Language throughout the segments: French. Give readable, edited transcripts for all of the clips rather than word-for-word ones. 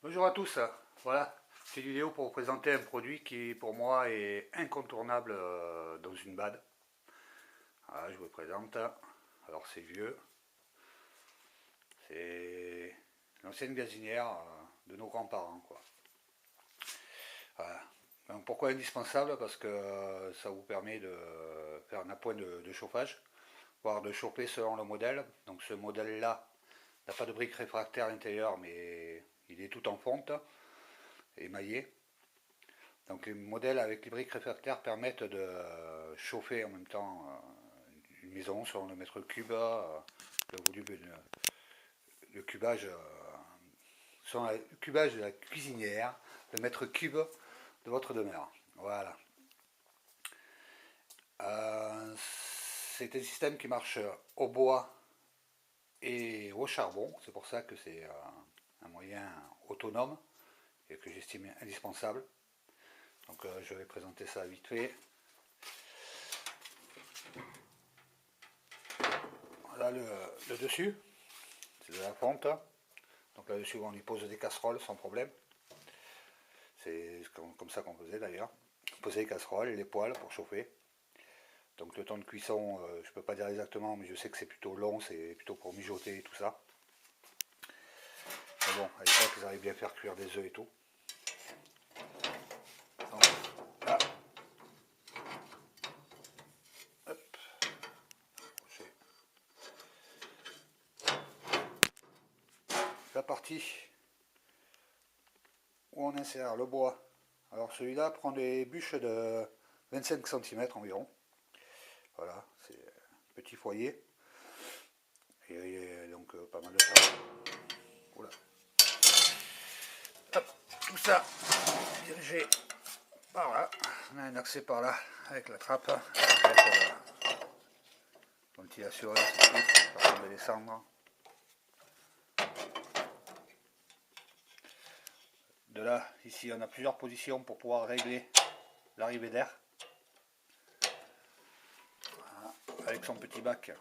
Bonjour à tous, voilà, cette vidéo pour vous présenter un produit qui pour moi est incontournable dans une bad. Voilà, je vous le présente. Alors c'est vieux, c'est l'ancienne gazinière de nos grands-parents, quoi. Voilà. Donc, pourquoi indispensable? Parce que ça vous permet de faire un appoint de chauffage, voire de chauffer selon le modèle. Donc ce modèle-là n'a pas de briques réfractaires à l'intérieur, mais il est tout en fonte, émaillé. Donc les modèles avec les briques réfractaires permettent de chauffer en même temps une maison selon le mètre cube, le volume, le cubage, selon le cubage de la cuisinière, le mètre cube de votre demeure. Voilà. C'est un système qui marche au bois et au charbon. C'est pour ça que c'est un moyen autonome et que j'estime indispensable. Donc je vais présenter ça vite fait. Là le dessus, c'est de la fonte. Donc là-dessus on y pose des casseroles sans problème. C'est comme ça qu'on faisait d'ailleurs. On posait les casseroles et les poêles pour chauffer. Donc le temps de cuisson, je ne peux pas dire exactement, mais je sais que c'est plutôt long, c'est plutôt pour mijoter et tout ça. Mais bon, à l'époque ils arrivaient bien à faire cuire des œufs et tout. Donc, là. Hop. La partie où on insère le bois. Alors celui-là prend des bûches de 25 cm environ. Voilà, c'est un petit foyer. Et donc pas mal de charbon. Oula. Hop, tout ça dirigé par là. On a un accès par là avec la trappe. Avec ventilation pour tomber les cendres. De là, ici, on a plusieurs positions pour pouvoir régler l'arrivée d'air. Voilà, avec son petit bac.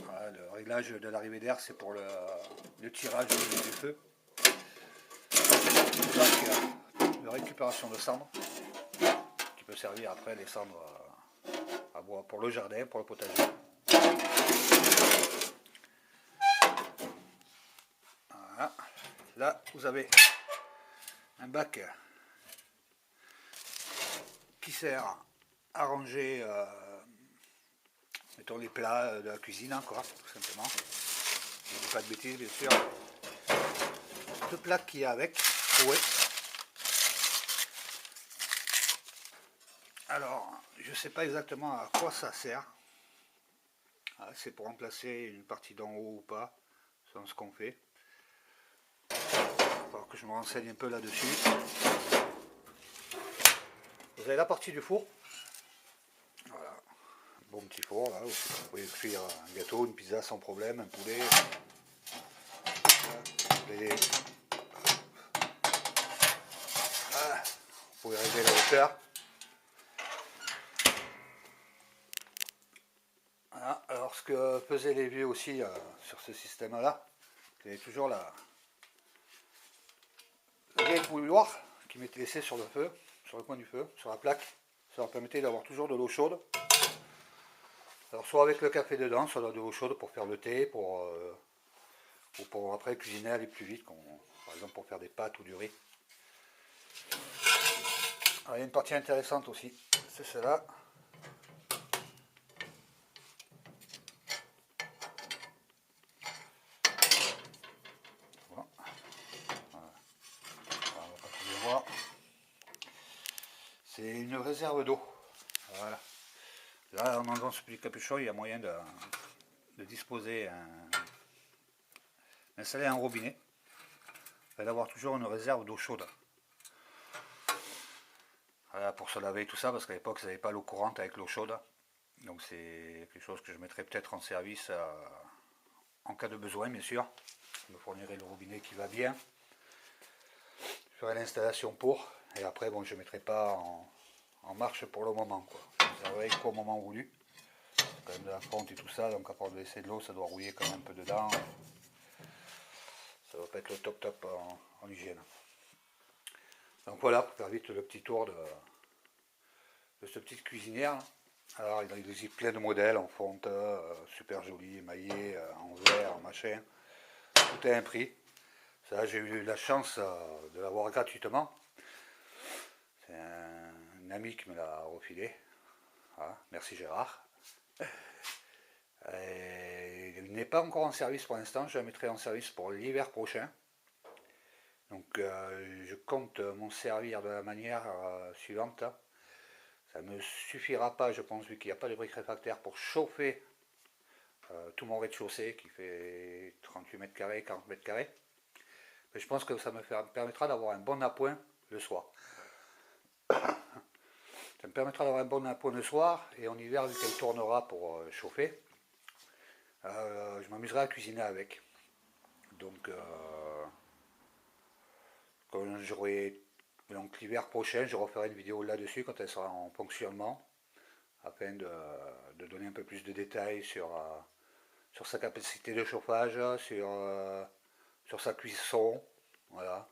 Voilà, le réglage de l'arrivée d'air, c'est pour le tirage du feu. Le bac de récupération de cendres, qui peut servir après les cendres à bois pour le jardin, pour le potager. Voilà. Là, vous avez un bac qui sert à ranger mettons les plats de la cuisine, hein, quoi, tout simplement. Je ne dis pas de bêtises, bien sûr. Le plat qu'il y a avec, ouais. Alors, je ne sais pas exactement à quoi ça sert. Ah, c'est pour remplacer une partie d'en haut ou pas, selon ce qu'on fait. Il va falloir que je me renseigne un peu là-dessus. Vous avez la partie du four. Voilà. Un bon petit four, là, où vous pouvez cuire un gâteau, une pizza sans problème, un poulet. Voilà. Vous pouvez régler la hauteur. Voilà. Alors ce que faisaient les vieux aussi sur ce système-là, c'est toujours la vieille bouilloire qui m'était laissée sur le feu, sur le coin du feu, sur la plaque. Ça leur permettait d'avoir toujours de l'eau chaude. Alors soit avec le café dedans, soit de l'eau chaude pour faire le thé, ou pour après cuisiner, aller plus vite, par exemple pour faire des pâtes ou du riz. Alors, il y a une partie intéressante aussi, c'est celle-là. Voilà. Voilà. On va pas tout bien voir. C'est une réserve d'eau. Voilà. Là, en enlevant ce petit capuchon, il y a moyen de disposer d'installer un robinet et d'avoir toujours une réserve d'eau chaude. Voilà, pour se laver et tout ça, parce qu'à l'époque, ils n'avaient pas l'eau courante avec l'eau chaude. Donc c'est quelque chose que je mettrai peut-être en service en cas de besoin, bien sûr. Je me fournirai le robinet qui va bien. Je ferai l'installation pour, et après, bon, je ne mettrai pas en marche pour le moment, quoi. Je réserverai qu'au moment voulu. Quand même de la fonte et tout ça, donc à part de laisser de l'eau, ça doit rouiller quand même un peu dedans. ça va pas être le top en hygiène. Donc voilà, pour faire vite le petit tour de cette petite cuisinière. Alors il existe plein de modèles en fonte, super joli, émaillé, en verre, en machin. Tout a un prix. Ça, j'ai eu la chance de l'avoir gratuitement. C'est un ami qui me l'a refilé. Voilà, merci Gérard. Il n'est pas encore en service pour l'instant, je la mettrai en service pour l'hiver prochain. Donc je compte m'en servir de la manière suivante. Ça ne me suffira pas, je pense, vu qu'il n'y a pas de briques réfractaires pour chauffer tout mon rez-de-chaussée qui fait 38 mètres carrés, 40 mètres carrés. Mais je pense que ça me permettra d'avoir un bon appoint le soir. Ça me permettra d'avoir un bon appoint le soir et en hiver, vu qu'elle tournera pour chauffer, je m'amuserai à cuisiner avec. Donc, quand j'aurai, donc l'hiver prochain, je referai une vidéo là-dessus quand elle sera en fonctionnement, afin de donner un peu plus de détails sur sa capacité de chauffage, sur sa cuisson, voilà.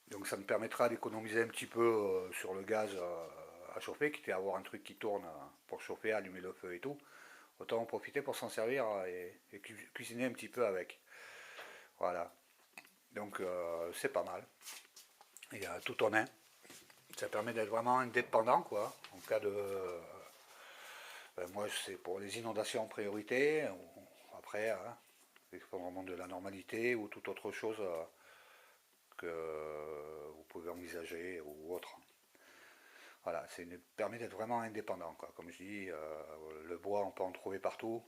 Donc ça me permettra d'économiser un petit peu sur le gaz à chauffer, quitte à avoir un truc qui tourne pour chauffer, allumer le feu et tout. Autant en profiter pour s'en servir et cuisiner un petit peu avec. Voilà. Donc c'est pas mal. Il y a tout en un. Ça permet d'être vraiment indépendant, quoi. En cas de... moi, c'est pour les inondations en priorité. Après, hein, il faut vraiment de la normalité ou toute autre chose que vous pouvez envisager ou autre. Voilà, ça permet d'être vraiment indépendant, quoi. Comme je dis, le bois, on peut en trouver partout.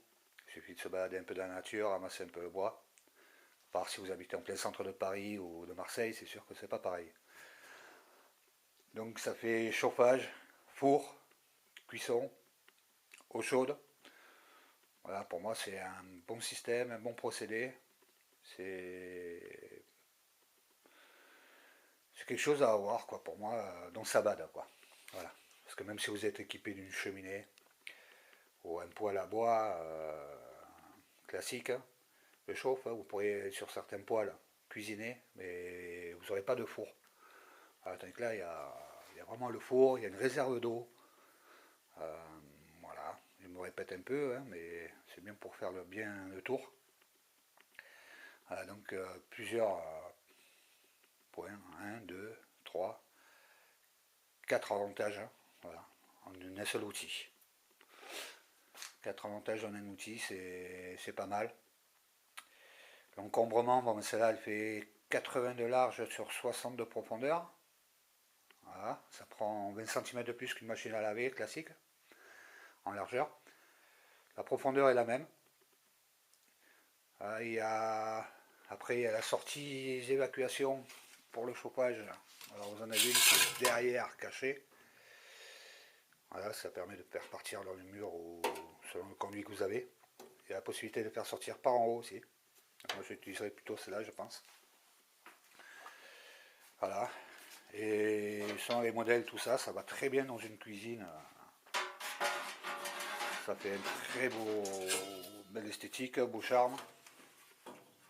Il suffit de se balader un peu dans la nature, ramasser un peu le bois. À part si vous habitez en plein centre de Paris ou de Marseille, c'est sûr que c'est pas pareil. Donc ça fait chauffage, four, cuisson, eau chaude. Voilà, pour moi c'est un bon système, un bon procédé. C'est quelque chose à avoir, quoi, pour moi, dans sa bade, quoi. Voilà. Parce que même si vous êtes équipé d'une cheminée ou un poêle à bois classique, le chauffe, hein, vous pourrez sur certains poêles cuisiner, mais vous n'aurez pas de four. Alors, tandis que là, il y a vraiment le four, il y a une réserve d'eau. Voilà, je me répète un peu, hein, mais c'est bien pour faire bien le tour. Voilà, donc plusieurs points, 1, 2, 3, 4 avantages, hein, voilà, en un seul outil. 4 avantages en un outil, c'est pas mal. L'encombrement, bon, celle-là, elle fait 80 de large sur 60 de profondeur. Voilà, ça prend 20 cm de plus qu'une machine à laver classique, en largeur. La profondeur est la même. Après, il y a la sortie d'évacuation pour le chauffage. Alors, vous en avez une qui est derrière, cachée. Voilà, ça permet de faire partir dans le mur ou selon le conduit que vous avez. Il y a la possibilité de faire sortir par en haut aussi. Moi, j'utiliserai plutôt celle-là, je pense. Voilà. Et sans les modèles, tout ça, ça va très bien dans une cuisine. Ça fait un très belle esthétique, beau charme.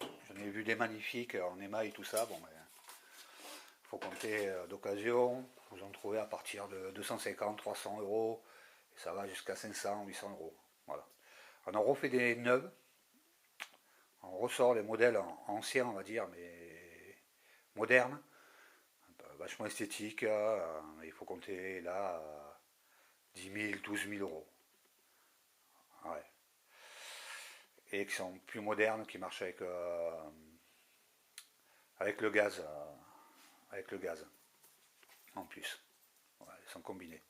J'en ai vu des magnifiques en émail, tout ça. Bon, il faut compter d'occasion. Vous en trouvez à partir de 250, 300 euros. Et ça va jusqu'à 500, 800 euros. Voilà. On en refait des neuves. On ressort les modèles anciens, on va dire, mais modernes. Vachement esthétiques. Il faut compter là 10 000, 12 000 euros. Ouais. Et qui sont plus modernes, qui marchent avec le gaz. Avec le gaz. En plus. Ouais, ils sont combinés.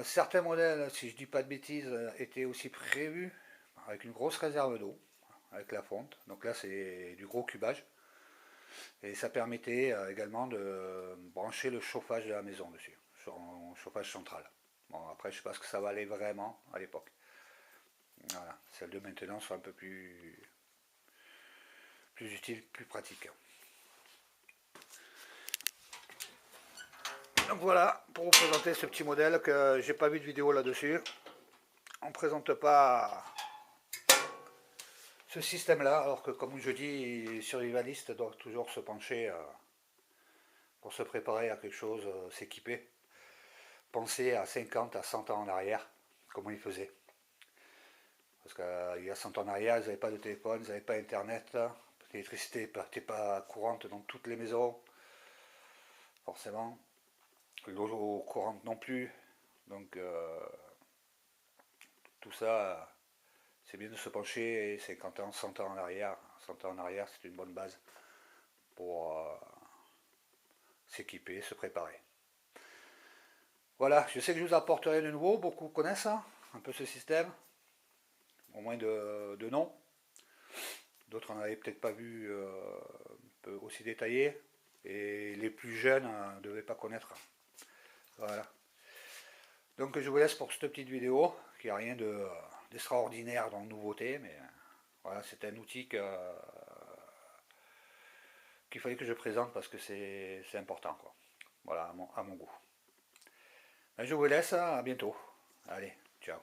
Certains modèles, si je dis pas de bêtises, étaient aussi prévus avec une grosse réserve d'eau, avec la fonte. Donc là, c'est du gros cubage. Et ça permettait également de brancher le chauffage de la maison dessus, en chauffage central. Bon, après, je sais pas ce que ça valait vraiment à l'époque. Voilà, celles de maintenant sont un peu plus utiles, plus pratiques. Donc voilà, pour vous présenter ce petit modèle que j'ai pas vu de vidéo là-dessus. On ne présente pas ce système-là, alors que comme je dis, les survivalistes doivent toujours se pencher pour se préparer à quelque chose, s'équiper. Penser à 50, à 100 ans en arrière, comment ils faisaient. Parce qu'il y a 100 ans en arrière, ils n'avaient pas de téléphone, ils n'avaient pas internet, l'électricité n'était pas courante dans toutes les maisons, forcément. L'eau courante non plus. Donc tout ça, c'est bien de se pencher 50 ans, 100 ans en arrière. 100 ans en arrière, c'est une bonne base pour s'équiper, se préparer. Voilà, je sais que je vous apporterai de nouveau, beaucoup connaissent ça, un peu ce système, au moins de nom. D'autres n'en avaient peut-être pas vu un peu aussi détaillé. Et les plus jeunes ne devaient pas connaître. Voilà. Donc je vous laisse pour cette petite vidéo, qui n'a rien d'extraordinaire dans la nouveauté, mais voilà, c'est un outil qu'il fallait que je présente parce que c'est important, quoi. Voilà, à mon goût. Ben, je vous laisse, à bientôt. Allez, ciao.